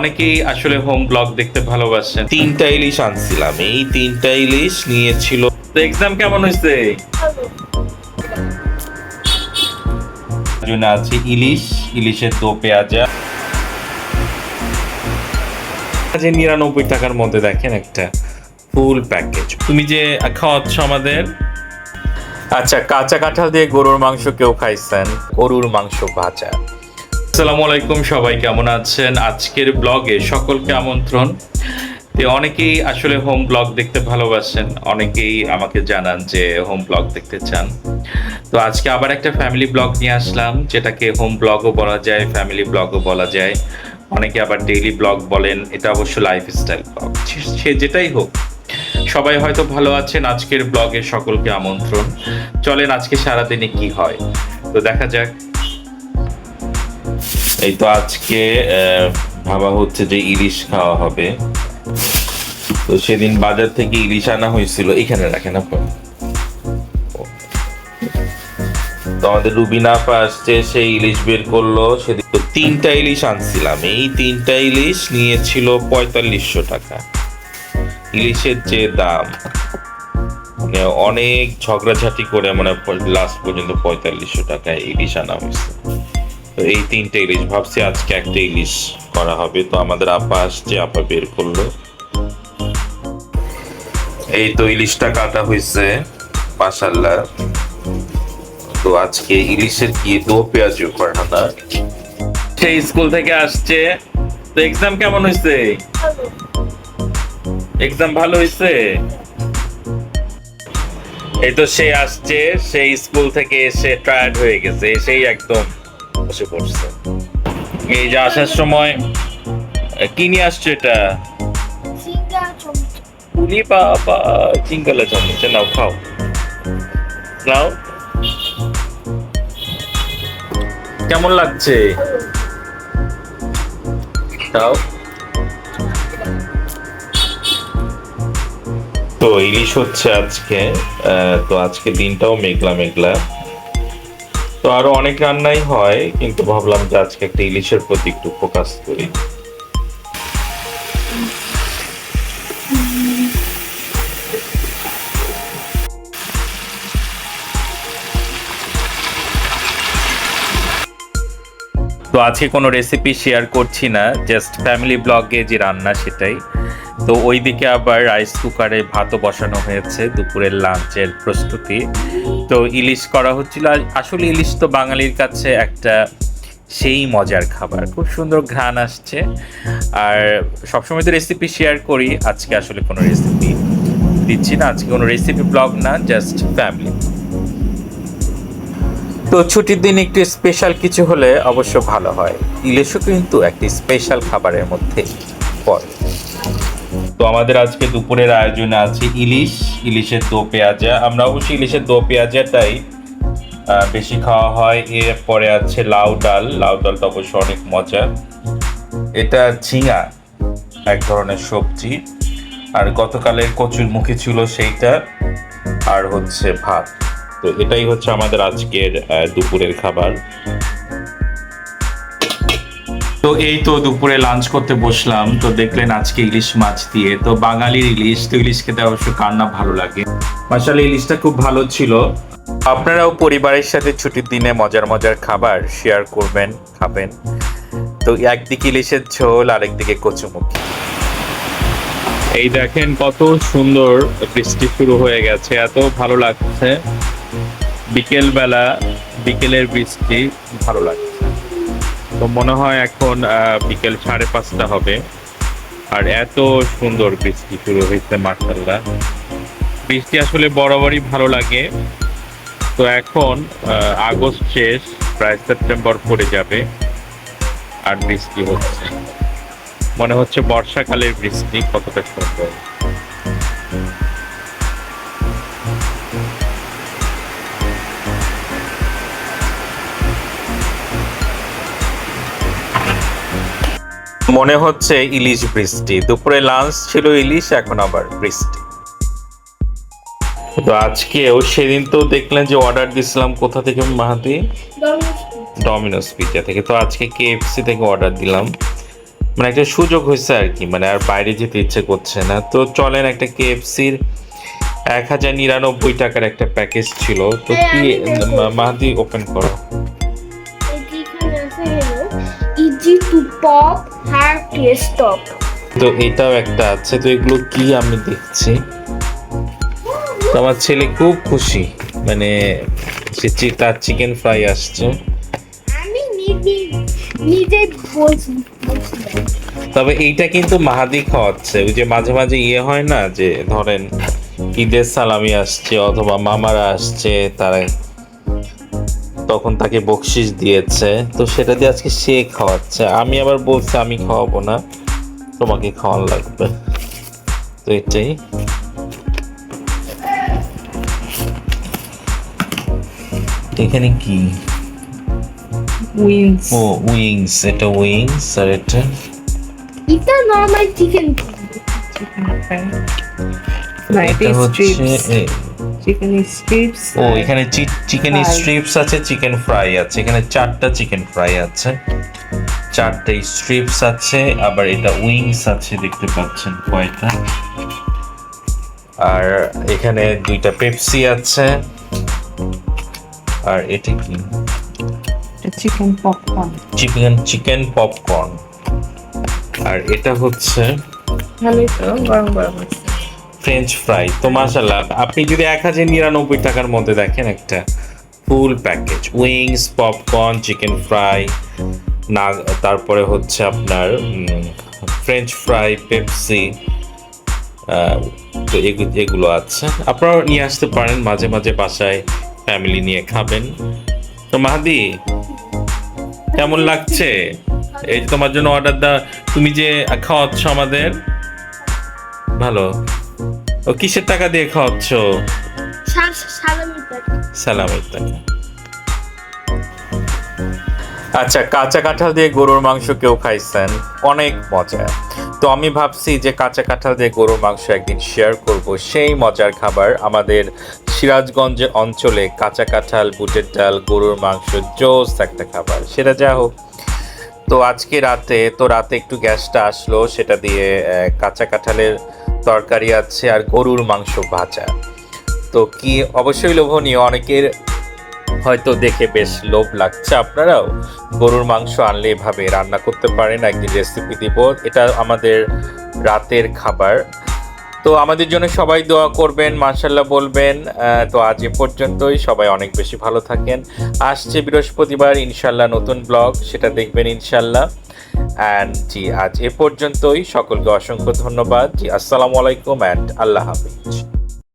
অনেকেই আসলে home blog দেখতে ভালোবাসেন। 3টা ইলিশ আনছিলাম, এই 3টা ইলিশ নিয়েছিল। তো এক্সাম কেমন হয়েছে? জন্য আছে ইলিশের দো পেঁয়াজা 99 টাকার মধ্যে। দেখেন একটা ফুল প্যাকেজ। তুমি যে খাওয়াচ্ছ আমাদের। আচ্ছা, কাঁচা কাঁঠাল দিয়ে গরুর মাংস কেউ খাইছেন? গরুর মাংস ভাজা। আসসালামু আলাইকুম, সবাই কেমন আছেন? আজকের ব্লগে সকলকে আমন্ত্রণ। অনেকেই আসলে হোম ব্লগ দেখতে ভালোবাসেন, অনেকেই আমাকে জানান যে হোম ব্লগ দেখতে চান। তো আজকে আবার একটা ফ্যামিলি ব্লগ নিয়ে আসলাম, যেটাকে হোম ব্লগও বলা যায়, ফ্যামিলি ব্লগও বলা যায়, অনেকে আবার ডেইলি ব্লগ বলেন। এটা অবশ্য লাইফস্টাইল ব্লগ, সে যেটাই হোক। সবাই হয়তো ভালো আছেন। আজকের ব্লগে সকলকে আমন্ত্রণ। চলেন আজকে সারাদিনে কি হয় তো দেখা যাক। এই তো আজকে ভাবা হচ্ছে যে ইলিশ খাওয়া হবে। তো সেদিন বাজার থেকে ইলিশ আনা হয়েছিল, এখানে রাখেন আপনার। তো আমাদের রুবিনা আপা আসছে, সেই ইলিশ বের করলো। সেদিন তো 3টা ইলিশ আনছিলাম, এই 3টা ইলিশ নিয়েছিল 4500 টাকা। ইলিশের যে দাম, মানে অনেক ঝগড়াঝাটি করে মানে লাস্ট পর্যন্ত 4500 টাকায় ইলিশ আনা হয়েছে। তো এই 3টে ইলিশ, ভাবছি আজকে একটা ইলিশ করা হবে। তো আমাদের আপা আসছে, আপা বের করলো। এই তো ইলিশটা কাটা হয়েছে মাশাআল্লাহ। তো আজকে ইলিশের কি দো পেঁয়াজ করা না। সেই স্কুল থেকে আসছে। তো এক্সাম কেমন হয়েছে? এক্সাম ভালো হয়েছে। এই তো সে আসছে, সেই স্কুল থেকে এসে টায়ার্ড হয়ে গেছে, এসেই একদম বসে পড়ছে। এই যে আসার সময় কি নিয়ে আসছে? এটা উলি বাবা, চিঙ্গালা চামচ। নাও খাও, নাও। কেমন লাগছে? খাও। তো ইলিশ হচ্ছে আজকে। তো আজকে দিনটাও মেঘলা মেঘলা। তো আরো অনেক রান্নাই হয়, কিন্তু ভাবলাম যে আজকে একটা ইলিশের প্রতি একটু ফোকাস করি। তো আজকে কোনো রেসিপি শেয়ার করছি না, জাস্ট ফ্যামিলি ব্লগে যে রান্না সেটাই। তো ওইদিকে আবার রাইস কুকারে ভাতও বসানো হয়েছে, দুপুরের লাঞ্চের প্রস্তুতি। তো ইলিশ করা হচ্ছিল। আসলে ইলিশ তো বাঙালির কাছে একটা সেই মজার খাবার, খুব সুন্দর ঘ্রাণ আসছে। আর সবসময় তো রেসিপি শেয়ার করি, আজকে আসলে কোনো রেসিপি দিচ্ছি না। আজকে কোনো রেসিপি ব্লগ না, জাস্ট ফ্যামিলি। তো ছুটির দিন একটু স্পেশাল কিছু হলে অবশ্য ভালো হয়। ইলিশও কিন্তু একটি স্পেশাল খাবারের মধ্যে পড়ে। তো আমাদের আজকে দুপুরের আয়োজনে আছে ইলিশের দো পেঁয়াজা। আমরা অবশ্যই ইলিশের দো পেঁয়াজাটাই বেশি খাওয়া হয়। এরপরে আছে লাউ ডালটা অবশ্য অনেক মজা। এটা ঝিঙা, এক ধরনের সবজি। আর গতকালের কচুরমুখী ছিল সেইটা, আর হচ্ছে ভাত। তো এটাই হচ্ছে আমাদের আজকের দুপুরের খাবার। তো এই তো দুপুরে লাঞ্চ করতে বসলাম। তো দেখলেন আজকে ইলিশ মাছ দিয়ে। তো বাঙালির ইলিশ, তো ইলিশ খেতে অবশ্য কার না ভালো লাগে। মাশাআল্লাহ, ইলিশটা খুব ভালো ছিল। আপনারাও পরিবারের সাথে ছুটির দিনে মজার মজার খাবার শেয়ার করবেন, খাবেন। তো একদিকে ইলিশের ঝোল, আরেকদিকে কচুমুখী। এই দেখেন কত সুন্দর বৃষ্টি শুরু হয়ে গেছে, এত ভালো লাগছে। বিকেলের বৃষ্টি ভালো লাগছে। তো মনে হয় এখন বিকেল 5:30 হবে। আর এত সুন্দর বৃষ্টি শুরু হয়েছে মাশাআল্লাহ। বৃষ্টি আসলে বরাবরই ভালো লাগে। তো এখন আগস্ট শেষ, প্রায় সেপ্টেম্বর পড়ে যাবে, আর বৃষ্টি হচ্ছে। মনে হচ্ছে বর্ষাকালের বৃষ্টি, কতটা সুন্দর। মনে হচ্ছে ইলিশ বৃষ্টি। দুপুরে লাঞ্চ ছিল ইলিশ, এখন আবার বৃষ্টি। তো আজকেও সেদিন তো দেখলেন যে অর্ডার দিছিলাম কোথা থেকে মাহাতি? ডমিনোস পিৎজা থেকে। তো আজকে KFC থেকে অর্ডার দিলাম। মানে একটা সুযোগ হয়েছে আর কি, মানে আর বাইরে যেতে ইচ্ছে করছে না। তো চলেন একটা KFC-র 1099 টাকার একটা প্যাকেজ ছিল। তো কি মাহাদি ওপেন করো। Easy to pop her test top. তো এটাও একটা আছে। তো এগুলো কি আমি দেখছি। তো আমার ছেলে খুব খুশি, মানে তার চিকেন ফ্রাই আসছে। আমি নিজেই বলছি। তবে এইটা কিন্তু মাহাদি খাওয়াচ্ছে। ওই যে মাঝে মাঝে ইয়ে হয় না, যে ধরেন ঈদের সালামি আসছে অথবা মামারা আসছে, তারা তখন তাকে বকশিস দিয়েছে, তো সেটা দিয়ে আজকে সে খাওয়াচ্ছে। আমি আবার বলছি আমি খাওয়াবো না, তোমাকে খাওয়ান লাগবে। তো এটাই। এখানে কি? উইংস। ও উইংস, এটা উইংস। আর এটা এটা নরমাল চিকেন। না, এটা এটা হচ্ছে স্ট্রিপস। Chicken strips. ও এখানে চিকেন fry। স্ট্রিপস আছে, চিকেন ফ্রাই আছে। এখানে 4টা চিকেন ফ্রাই আছে, 4টে স্ট্রিপস আছে, আবার এটা উইংস আছে, দেখতে পাচ্ছেন কয়টা। আর এখানে 2টা পেপসি আছে। আর এটা কি? Chicken popcorn. Chicken popcorn. আর এটা হচ্ছে ভালোই তো, গরম গরম আছে। French fry. তো মাশাআল্লাহ, আপনি যদি 1099 টাকার মধ্যে দেখেন একটা full package, wings, popcorn, chicken fry, না তারপরে হচ্ছে আপনার ফ্রেঞ্চ ফ্রাই, পেপসি, তো এগুলো আছে। আপনারা নিয়ে আসতে পারেন মাঝে মাঝে বাসায়, ফ্যামিলি নিয়ে খাবেন। তো মাহাদি, কেমন লাগছে? এই যে তোমার জন্য অর্ডার তুমি যে খাওয়াচ্ছ আমাদের, ভালো। ও কিসের টাকা দিয়ে খাওয়াচ্ছ? সালামের টাকা। আচ্ছা, কাঁচা কাঁঠাল দিয়ে গরুর মাংস কেউ খাইছেন? অনেক মজা। তো আমি ভাবছি যে কাঁচা কাঁঠাল দিয়ে গরুর মাংস একদিন শেয়ার করব। সেই মজার খাবার আমাদের সিরাজগঞ্জ অঞ্চলে, কাঁচা কাঁঠাল, বুটের ডাল, গরুর মাংস, জোস একটা খাবার। সেটা যা হোক, তো আজকে রাতে একটু গ্যাসটা আসলো, সেটা দিয়ে কাঁচা কাঁঠালের তরকারি আছে আর গরুর মাংস ভাজা। তো কি অবশ্যই লোভনীয়, অনেকের হয়তো দেখে বেশ লোভ লাগছে। আপনারাও গরুর মাংস আনলে এভাবে রান্না করতে পারেন, একদিন রেসিপি দিব। এটা আমাদের রাতের খাবার। তো আমাদের জন্য সবাই দোয়া করবেন, মাশাআল্লাহ বলবেন। তো আজ এ পর্যন্তই, সবাই অনেক বেশি ভালো থাকেন। আসছে বৃহস্পতিবার ইনশাল্লাহ নতুন ব্লগ, সেটা দেখবেন ইনশাল্লাহ। অ্যান্ড জি, আজ এ পর্যন্তই। সকলকে অসংখ্য ধন্যবাদ। জি, আসসালামু আলাইকুম অ্যান্ড আল্লাহ হাফিজ।